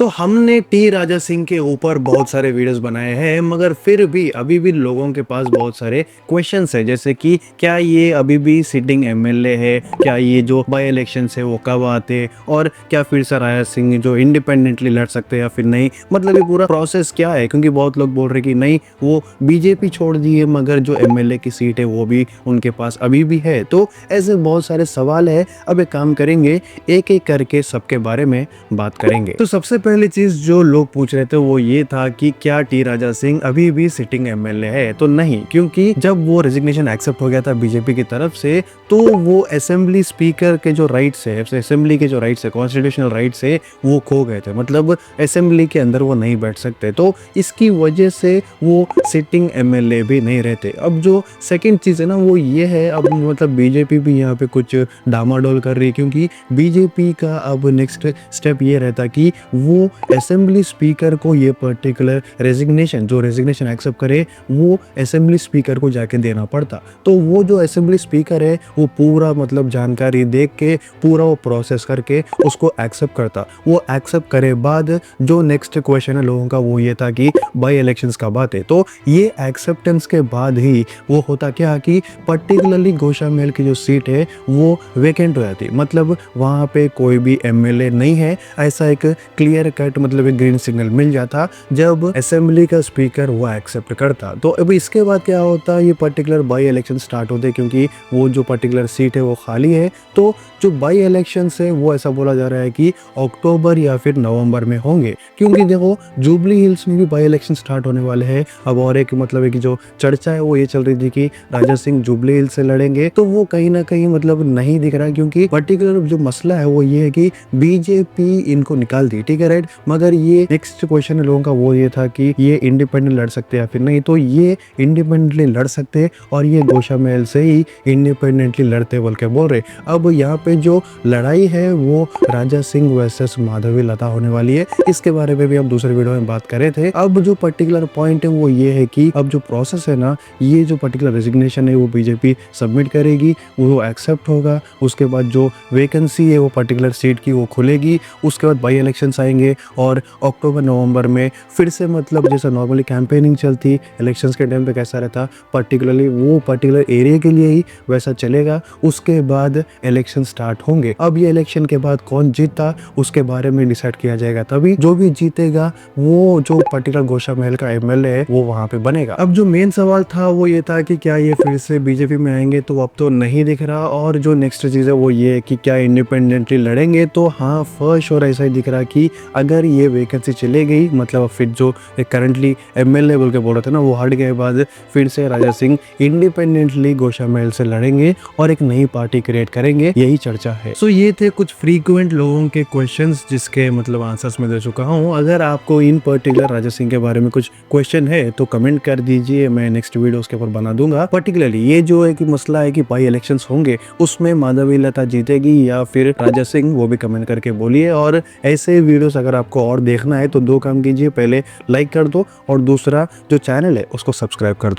हमने टी राजा सिंह के ऊपर बहुत सारे वीडियोस बनाए हैं, मगर फिर भी अभी भी लोगों के पास बहुत सारे क्वेश्चंस है, जैसे कि क्या ये अभी भी सिटिंग एमएलए है, क्या ये जो बाई इलेक्शन है वो कब आते, और क्या फिर से राजा सिंह जो इंडिपेंडेंटली लड़ सकते हैं या फिर नहीं। मतलब ये पूरा प्रोसेस क्या है, क्योंकि बहुत लोग बोल रहे कि नहीं वो बीजेपी छोड़ दी है, मगर जो एमएलए की सीट है वो भी उनके पास अभी भी है। तो ऐसे बहुत सारे सवाल है। अब एक काम करेंगे, एक एक करके सबके बारे में बात करेंगे। तो सबसे पहली चीज जो लोग पूछ रहे थे वो ये था कि क्या टी राजा सिंह अभी भी सिटिंग एमएलए है। तो नहीं, क्योंकि जब वो रेजिग्नेशन एक्सेप्ट हो गया था बीजेपी की तरफ से, तो वो असेंबली स्पीकर के जो राइट्स है, असेंबली के जो राइट्स है, कॉन्स्टिट्यूशनल राइट्स है, वो खो गए थे। मतलब असेंबली के अंदर वो नहीं बैठ सकते, तो इसकी वजह से वो सिटिंग एमएलए भी नहीं रहते। अब जो सेकंड चीज है ना वो ये है, अब मतलब बीजेपी भी यहाँ पे कुछ डामाडोल कर रही है, क्योंकि बीजेपी का अब नेक्स्ट स्टेप ये रहता कि वो असेंबली स्पीकर को ये पर्टिकुलर रेजिग्नेशन एक्सेप्ट करे, वो असेंबली स्पीकर को जाके देना पड़ता। तो वो जो असेंबली स्पीकर है वो पूरा मतलब जानकारी देख के पूरा वो प्रोसेस करके उसको एक्सेप्ट करता। वो एक्सेप्ट करे बाद जो नेक्स्ट क्वेश्चन है लोगों का वो ये था कि बाई इलेक्शंस कब आते। तो ये एक्सेप्टेंस के बाद ही वो होता क्या कि पर्टिकुलरली गोशामेल की जो सीट है वो वेकेंट हो जाती। मतलब वहाँ पे कोई भी एमएलए नहीं है, ऐसा एक क्लियर कट मतलब एक ग्रीन सिग्नल मिल जाता जब असेंबली का स्पीकर वो एक्सेप्ट करता। तो अब इसके बाद क्या होता, ये पर्टिकुलर बाई इलेक्शन स्टार्ट होते, क्योंकि वो जो पर्टिकुलर सीट है वो खाली है। तो जो बाई इलेक्शन है वो ऐसा बोला जा रहा है कि अक्टूबर या फिर नवंबर में होंगे, क्योंकि देखो जुबली हिल्स में भी बाई इलेक्शन स्टार्ट होने वाले हैं। अब और एक मतलब एक जो चर्चा है वो ये चल रही थी कि राजा सिंह जुबली हिल्स से लड़ेंगे, तो वो कहीं ना कहीं मतलब नहीं दिख रहा, क्योंकि पर्टिकुलर जो मसला है वो ये है कि बीजेपी इनको निकाल दी, ठीक है, राइट। मगर ये नेक्स्ट क्वेश्चन है लोगों का वो ये था कि ये इंडिपेंडेंट लड़ सकते हैं या फिर नहीं। तो ये इंडिपेंडेंटली लड़ सकते हैं और ये गोशामेल से ही इंडिपेंडेंटली लड़ते बोल के बोल रहे। अब यहाँ पे जो लड़ाई है वो राजा सिंह वर्सेस माधवी लता होने वाली है। इसके बारे में भी हम दूसरे वीडियो में बात करे थे। अब जो पर्टिकुलर पॉइंट है वो ये है कि अब जो प्रोसेस है ना, ये जो पर्टिकुलर रेजिग्नेशन है वो बीजेपी सबमिट करेगी, वो एक्सेप्ट होगा। उसके बाद जो वैकेंसी है वो पर्टिकुलर सीट की वो खुलेगी। उसके बाद बाई इलेक्शंस आएंगे और अक्टूबर नवंबर में फिर से मतलब जैसा नॉर्मली कैंपेनिंग चलती इलेक्शंस के टाइम पे कैसा रहता, पर्टिकुलरली वो पर्टिकुलर एरिया के लिए ही वैसा चलेगा। उसके बाद इलेक्शन स्टार्ट होंगे। अब ये इलेक्शन के बाद कौन जीता उसके बारे में डिसाइड किया जाएगा, तभी जो भी जीतेगा वो जो पर्टिकुलर गोशामेल का एमएलए है वो वहां पे बनेगा। अब जो मेन सवाल था वो ये था कि क्या ये फिर से बीजेपी में आएंगे, तो अब तो नहीं दिख रहा। और जो नेक्स्ट चीज है वो ये है कि क्या इंडिपेंडेंटली लड़ेंगे। तो हाँ, फर्स्ट और ऐसा ही दिख रहा कि अगर ये वैकेंसी चले गई, मतलब फिर जो करंटली एमएलए बोल के बोल रहे थे ना वो हट गए बाद, फिर से राजा सिंह इंडिपेंडेंटली गोशामेल से लड़ेंगे और एक नई पार्टी क्रिएट करेंगे, यही चर्चा है। सो ये थे कुछ फ्रीक्वेंट लोगों के क्वेश्चंस जिसके मतलब आंसर्स मैं दे चुका हूँ। अगर आपको इन पर्टिकुलर राजा सिंह के बारे में कुछ क्वेश्चन है तो कमेंट कर दीजिए, मैं नेक्स्ट वीडियो उसके ऊपर बना दूंगा। पर्टिकुलरली ये जो है कि मसला है कि बाई इलेक्शंस होंगे उसमें माधवी लता जीतेगी या फिर राजा सिंह, वो भी कमेंट करके बोलिए। और ऐसे वीडियोस अगर आपको और देखना है तो दो काम कीजिए, पहले लाइक कर दो और दूसरा जो चैनल है उसको सब्सक्राइब कर दो।